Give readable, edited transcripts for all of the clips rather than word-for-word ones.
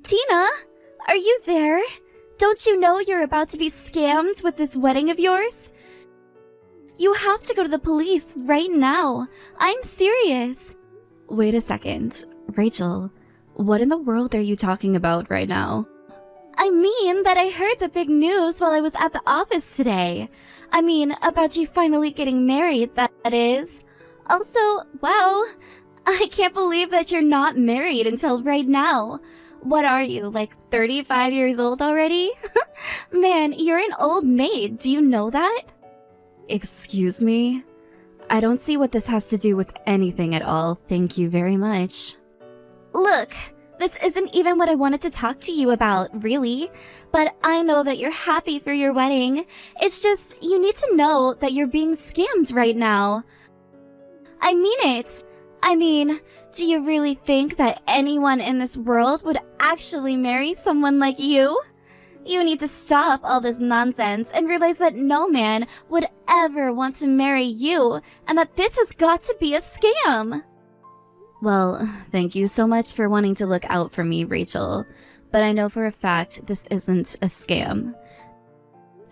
Tina, are you there? Don't you know you're about to be scammed with this wedding of yours? You have to go to the police right now. I'm serious. Wait a second. Rachel, what in the world are you talking about right now? I mean that I heard the big news while I was at the office today. I mean, about you finally getting married, that is. Also, wow, I can't believe that you're not married until right now. What are you, like 35 years old already? Man, you're an old maid, do you know that? Excuse me? I don't see what this has to do with anything at all, thank you very much. Look, this isn't even what I wanted to talk to you about, really. But I know that you're happy for your wedding. It's just, you need to know that you're being scammed right now. I mean it. I mean, do you really think that anyone in this world would actually marry someone like you? You need to stop all this nonsense and realize that no man would ever want to marry you, and that this has got to be a scam. Well, thank you so much for wanting to look out for me, Rachel. But I know for a fact this isn't a scam.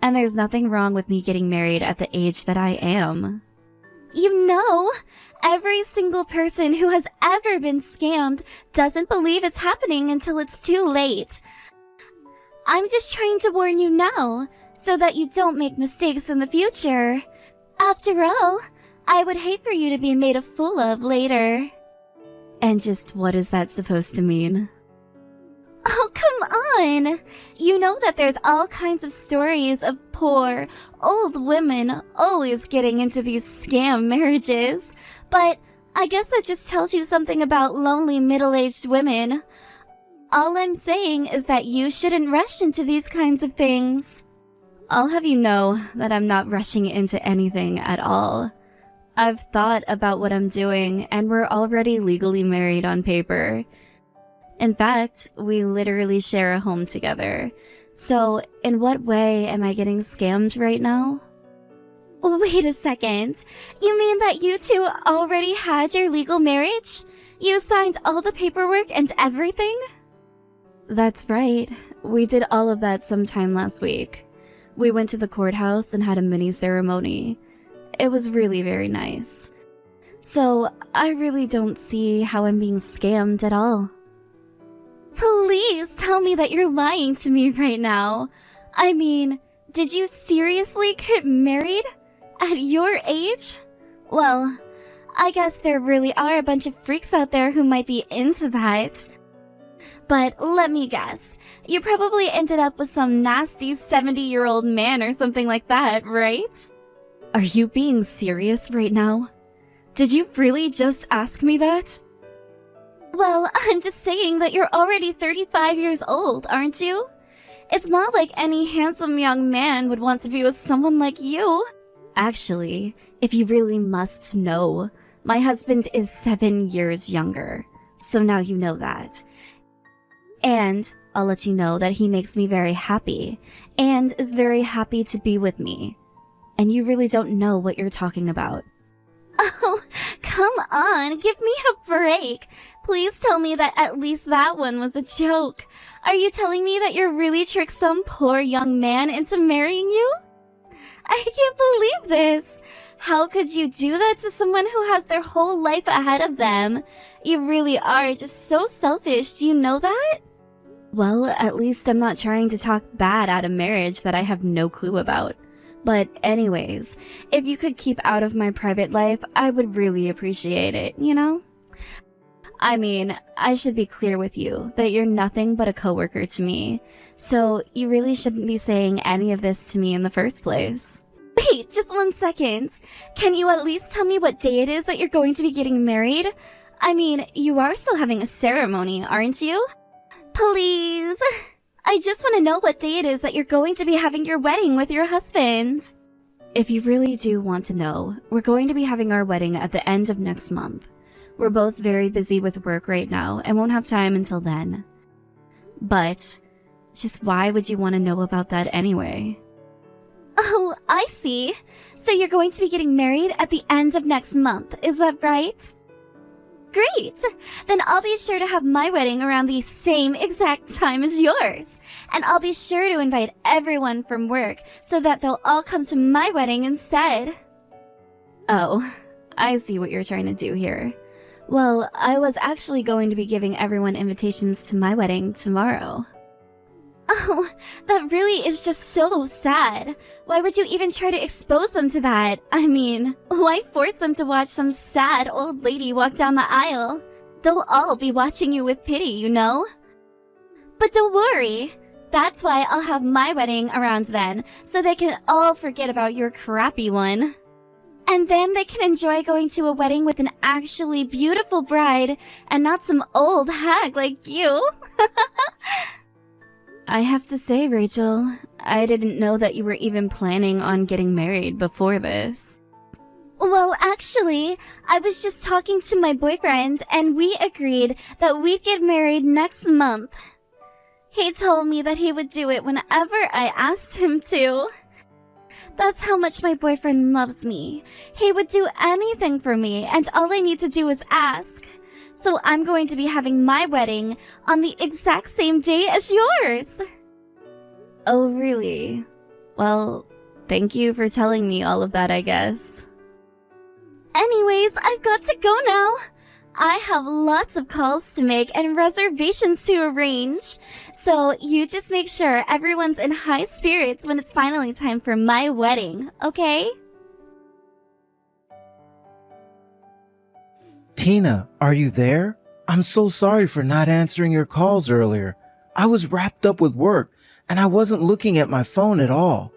And there's nothing wrong with me getting married at the age that I am. You know, every single person who has ever been scammed doesn't believe it's happening until it's too late. I'm just trying to warn you now, so that you don't make mistakes in the future. After all, I would hate for you to be made a fool of later. And just what is that supposed to mean? Oh, come on! You know that there's all kinds of stories of poor, old women always getting into these scam marriages. But I guess that just tells you something about lonely middle-aged women. All I'm saying is that you shouldn't rush into these kinds of things. I'll have you know that I'm not rushing into anything at all. I've thought about what I'm doing, and we're already legally married on paper. In fact, we literally share a home together. So, in what way am I getting scammed right now? Wait a second. You mean that you two already had your legal marriage? You signed all the paperwork and everything? That's right. We did all of that sometime last week. We went to the courthouse and had a mini ceremony. It was really very nice. So, I really don't see how I'm being scammed at all. Please tell me that you're lying to me right now. I mean, did you seriously get married? At your age? Well, I guess there really are a bunch of freaks out there who might be into that. But let me guess, you probably ended up with some nasty 70-year-old man or something like that, right? Are you being serious right now? Did you really just ask me that? Well, I'm just saying that you're already 35 years old, aren't you? It's not like any handsome young man would want to be with someone like you. Actually, if you really must know, my husband is 7 years younger. So now you know that. And I'll let you know that he makes me very happy, and is very happy to be with me. And you really don't know what you're talking about. Oh, come on, give me a break. Please tell me that at least that one was a joke. Are you telling me that you really tricked some poor young man into marrying you? I can't believe this. How could you do that to someone who has their whole life ahead of them? You really are just so selfish, do you know that? Well, at least I'm not trying to talk bad out of marriage that I have no clue about. But anyways, if you could keep out of my private life, I would really appreciate it, you know? I mean, I should be clear with you that you're nothing but a coworker to me, so you really shouldn't be saying any of this to me in the first place. Wait, just 1 second. Can you at least tell me what day it is that you're going to be getting married? I mean, you are still having a ceremony, aren't you? Please. I just want to know what day it is that you're going to be having your wedding with your husband. If you really do want to know, we're going to be having our wedding at the end of next month. We're both very busy with work right now and won't have time until then. But, just why would you want to know about that anyway? Oh, I see. So you're going to be getting married at the end of next month, is that right? Great! Then I'll be sure to have my wedding around the same exact time as yours. And I'll be sure to invite everyone from work so that they'll all come to my wedding instead. Oh, I see what you're trying to do here. Well, I was actually going to be giving everyone invitations to my wedding tomorrow. Oh, that really is just so sad. Why would you even try to expose them to that? I mean, why force them to watch some sad old lady walk down the aisle? They'll all be watching you with pity, you know? But don't worry. That's why I'll have my wedding around then, so they can all forget about your crappy one. And then they can enjoy going to a wedding with an actually beautiful bride and not some old hag like you. I have to say, Rachel, I didn't know that you were even planning on getting married before this. Well, actually, I was just talking to my boyfriend and we agreed that we'd get married next month. He told me that he would do it whenever I asked him to. That's how much my boyfriend loves me. He would do anything for me, and all I need to do is ask. So I'm going to be having my wedding on the exact same day as yours. Oh, really? Well, thank you for telling me all of that, I guess. Anyways, I've got to go now. I have lots of calls to make and reservations to arrange. So you just make sure everyone's in high spirits when it's finally time for my wedding, okay? Tina, are you there? I'm so sorry for not answering your calls earlier. I was wrapped up with work and I wasn't looking at my phone at all.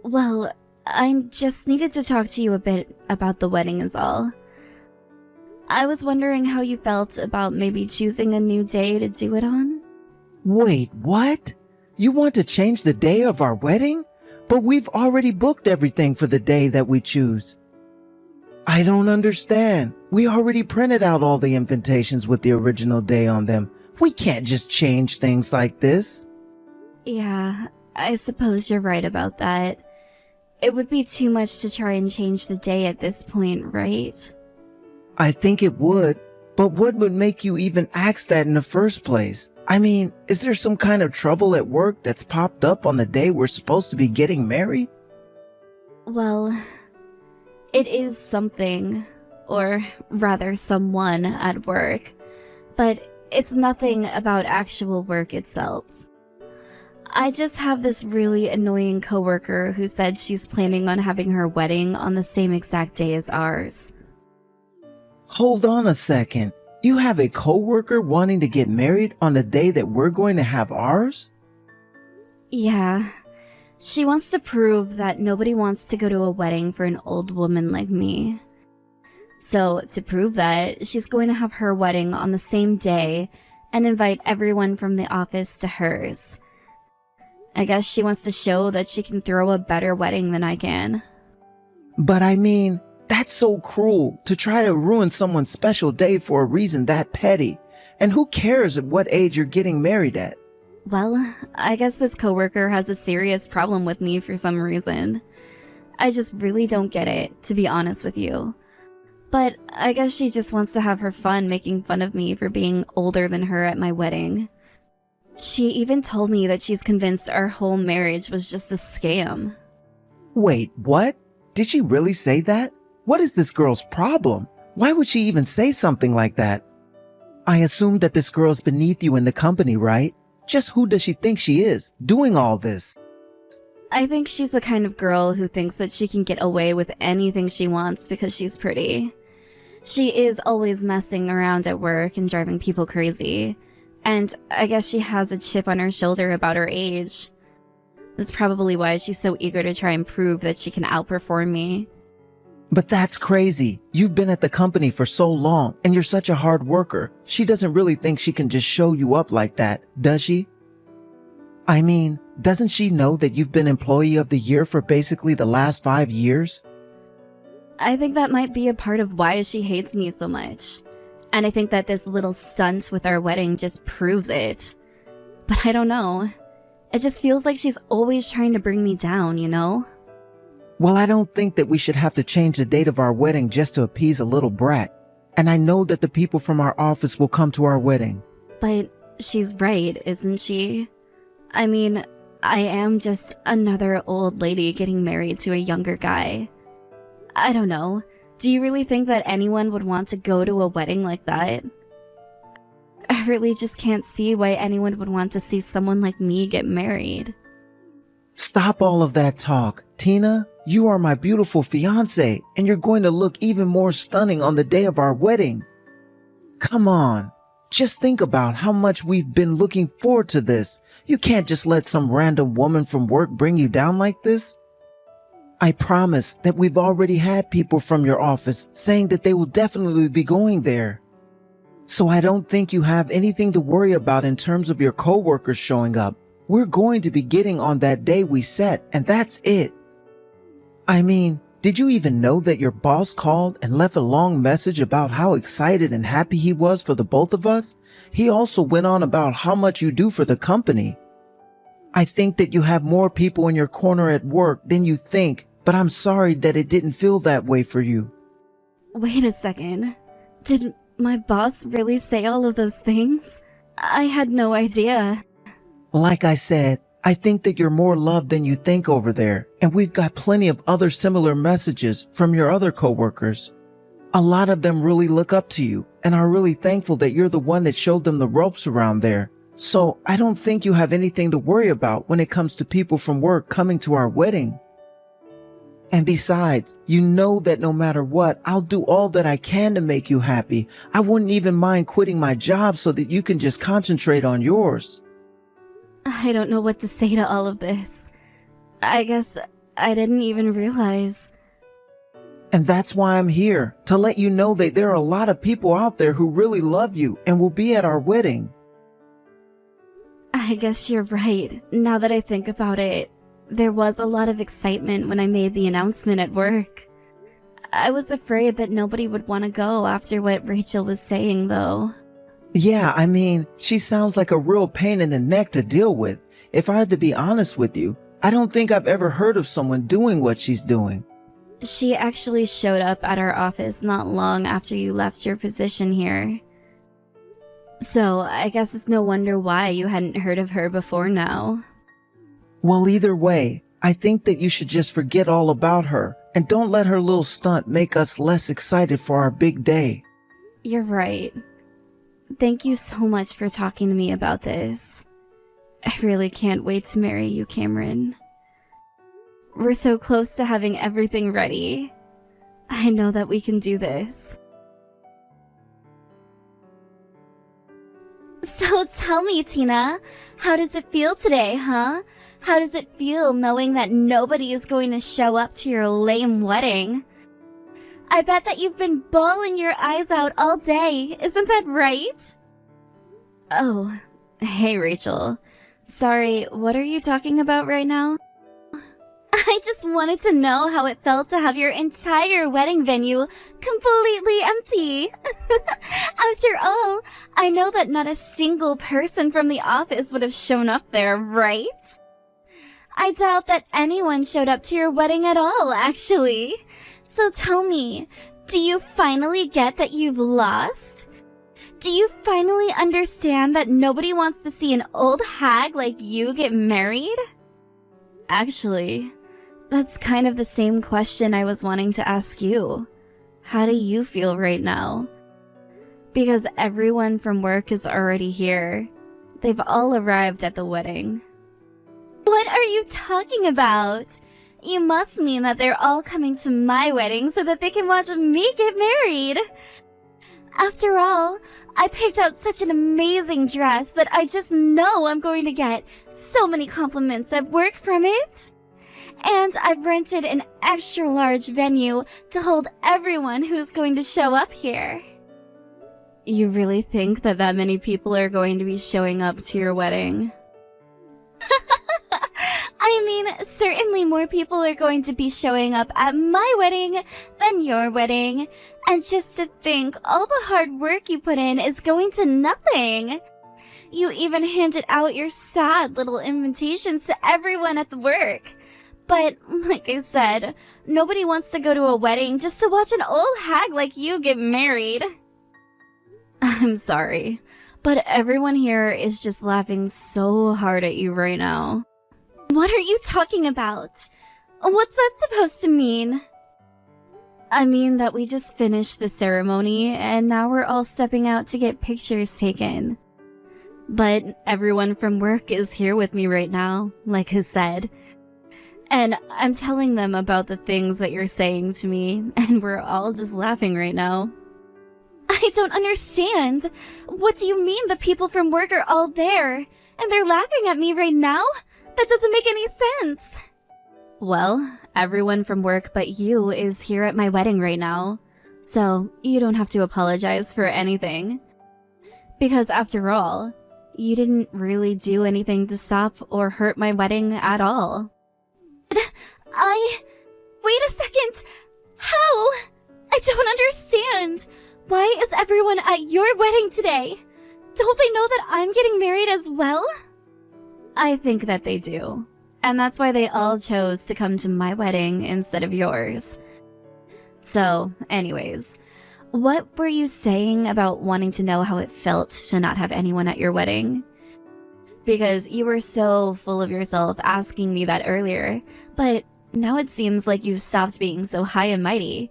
Well, I just needed to talk to you a bit about the wedding is all. I was wondering how you felt about maybe choosing a new day to do it on. Wait, what? You want to change the day of our wedding? But we've already booked everything for the day that we choose. I don't understand. We already printed out all the invitations with the original day on them. We can't just change things like this. Yeah, I suppose you're right about that. It would be too much to try and change the day at this point, right? I think it would, but what would make you even ask that in the first place? I mean, is there some kind of trouble at work that's popped up on the day we're supposed to be getting married? Well, it is something, or rather someone at work, but it's nothing about actual work itself. I just have this really annoying coworker who said she's planning on having her wedding on the same exact day as ours. Hold on a second. You have a coworker wanting to get married on the day that we're going to have ours? Yeah. She wants to prove that nobody wants to go to a wedding for an old woman like me. So, to prove that, she's going to have her wedding on the same day and invite everyone from the office to hers. I guess she wants to show that she can throw a better wedding than I can. But I mean, that's so cruel to try to ruin someone's special day for a reason that petty. And who cares at what age you're getting married at? Well, I guess this coworker has a serious problem with me for some reason. I just really don't get it, to be honest with you. But I guess she just wants to have her fun making fun of me for being older than her at my wedding. She even told me that she's convinced our whole marriage was just a scam. Wait, what? Did she really say that? What is this girl's problem? Why would she even say something like that? I assume that this girl's beneath you in the company, right? Just who does she think she is, doing all this? I think she's the kind of girl who thinks that she can get away with anything she wants because she's pretty. She is always messing around at work and driving people crazy. And I guess she has a chip on her shoulder about her age. That's probably why she's so eager to try and prove that she can outperform me. But that's crazy. You've been at the company for so long and you're such a hard worker. She doesn't really think she can just show you up like that, does she? I mean, doesn't she know that you've been Employee of the Year for basically the last 5 years? I think that might be a part of why she hates me so much. And I think that this little stunt with our wedding just proves it. But I don't know. It just feels like she's always trying to bring me down, you know? Well, I don't think that we should have to change the date of our wedding just to appease a little brat. And I know that the people from our office will come to our wedding. But she's right, isn't she? I mean, I am just another old lady getting married to a younger guy. I don't know. Do you really think that anyone would want to go to a wedding like that? I really just can't see why anyone would want to see someone like me get married. Stop all of that talk. Tina, you are my beautiful fiancé, and you're going to look even more stunning on the day of our wedding. Come on. Just think about how much we've been looking forward to this. You can't just let some random woman from work bring you down like this. I promise that we've already had people from your office saying that they will definitely be going there. So I don't think you have anything to worry about in terms of your coworkers showing up. We're going to be getting on that day we set, and that's it. I mean, did you even know that your boss called and left a long message about how excited and happy he was for the both of us? He also went on about how much you do for the company. I think that you have more people in your corner at work than you think, but I'm sorry that it didn't feel that way for you. Wait a second. Did my boss really say all of those things? I had no idea. Like I said, I think that you're more loved than you think over there, and we've got plenty of other similar messages from your other coworkers. A lot of them really look up to you and are really thankful that you're the one that showed them the ropes around there. So I don't think you have anything to worry about when it comes to people from work coming to our wedding. And besides, you know that no matter what, I'll do all that I can to make you happy. I wouldn't even mind quitting my job so that you can just concentrate on yours. I don't know what to say to all of this. I guess I didn't even realize. And that's why I'm here, to let you know that there are a lot of people out there who really love you and will be at our wedding. I guess you're right. Now that I think about it, there was a lot of excitement when I made the announcement at work. I was afraid that nobody would want to go after what Rachel was saying, though. Yeah, I mean, she sounds like a real pain in the neck to deal with. If I had to be honest with you, I don't think I've ever heard of someone doing what she's doing. She actually showed up at our office not long after you left your position here. So I guess it's no wonder why you hadn't heard of her before now. Well, either way, I think that you should just forget all about her and don't let her little stunt make us less excited for our big day. You're right. Thank you so much for talking to me about this. I really can't wait to marry you, Cameron. We're so close to having everything ready. I know that we can do this. So tell me, Tina, how does it feel today, huh? How does it feel knowing that nobody is going to show up to your lame wedding? I bet that you've been bawling your eyes out all day, isn't that right? Oh, hey Rachel. Sorry, what are you talking about right now? I just wanted to know how it felt to have your entire wedding venue completely empty. After all, I know that not a single person from the office would have shown up there, right? I doubt that anyone showed up to your wedding at all, actually. So tell me, do you finally get that you've lost? Do you finally understand that nobody wants to see an old hag like you get married? Actually, that's kind of the same question I was wanting to ask you. How do you feel right now? Because everyone from work is already here. They've all arrived at the wedding. What are you talking about? You must mean that they're all coming to my wedding so that they can watch me get married. After all, I picked out such an amazing dress that I just know I'm going to get so many compliments at work from it. And I've rented an extra large venue to hold everyone who's going to show up here. You really think that many people are going to be showing up to your wedding? I mean, certainly more people are going to be showing up at my wedding than your wedding. And just to think, all the hard work you put in is going to nothing. You even handed out your sad little invitations to everyone at the work. But, like I said, nobody wants to go to a wedding just to watch an old hag like you get married. I'm sorry, but everyone here is just laughing so hard at you right now. What are you talking about? What's that supposed to mean? I mean that we just finished the ceremony and now we're all stepping out to get pictures taken. But everyone from work is here with me right now, like I said. And I'm telling them about the things that you're saying to me, and we're all just laughing right now. I don't understand. What do you mean the people from work are all there, and they're laughing at me right now? That doesn't make any sense. Well, everyone from work but you is here at my wedding right now, so you don't have to apologize for anything. Because after all, you didn't really do anything to stop or hurt my wedding at all. Wait a second! How? I don't understand! Why is everyone at your wedding today? Don't they know that I'm getting married as well? I think that they do. And that's why they all chose to come to my wedding instead of yours. So, anyways, what were you saying about wanting to know how it felt to not have anyone at your wedding? Because you were so full of yourself asking me that earlier, but now it seems like you've stopped being so high and mighty.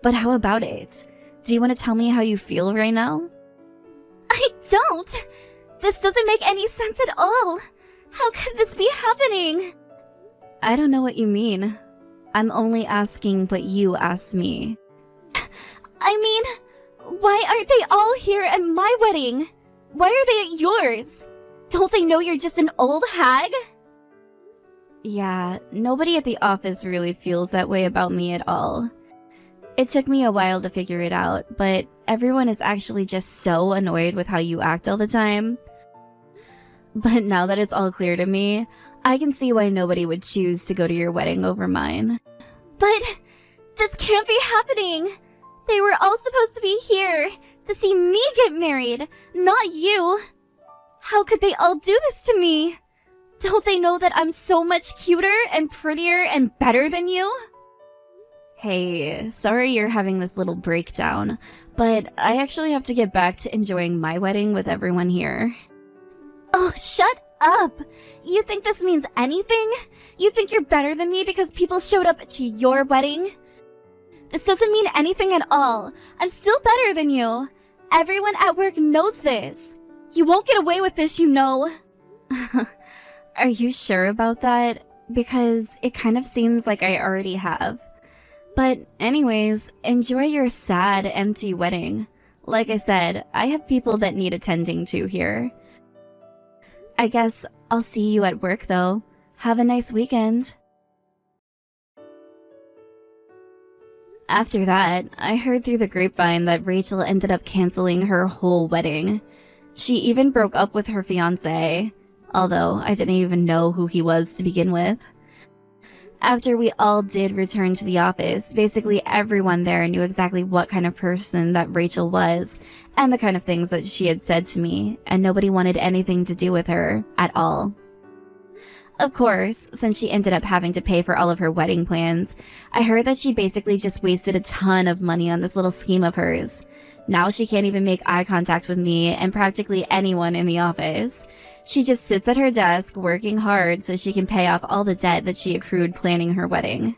But how about it? Do you want to tell me how you feel right now? I don't! This doesn't make any sense at all! How could this be happening? I don't know what you mean. I'm only asking what you asked me. I mean, why aren't they all here at my wedding? Why are they at yours? Don't they know you're just an old hag? Yeah, nobody at the office really feels that way about me at all. It took me a while to figure it out, but everyone is actually just so annoyed with how you act all the time. But now that it's all clear to me, I can see why nobody would choose to go to your wedding over mine. But this can't be happening! They were all supposed to be here to see me get married, not you! How could they all do this to me? Don't they know that I'm so much cuter and prettier and better than you? Hey, sorry you're having this little breakdown, but I actually have to get back to enjoying my wedding with everyone here. Oh, shut up! You think this means anything? You think you're better than me because people showed up to your wedding? This doesn't mean anything at all. I'm still better than you. Everyone at work knows this. You won't get away with this, you know. Are you sure about that? Because it kind of seems like I already have. But anyways, enjoy your sad, empty wedding. Like I said, I have people that need attending to here. I guess I'll see you at work though. Have a nice weekend. After that, I heard through the grapevine that Rachel ended up canceling her whole wedding. She even broke up with her fiancé, although I didn't even know who he was to begin with. After we all did return to the office, basically everyone there knew exactly what kind of person that Rachel was, and the kind of things that she had said to me, and nobody wanted anything to do with her at all. Of course, since she ended up having to pay for all of her wedding plans, I heard that she basically just wasted a ton of money on this little scheme of hers. Now she can't even make eye contact with me and practically anyone in the office. She just sits at her desk working hard so she can pay off all the debt that she accrued planning her wedding.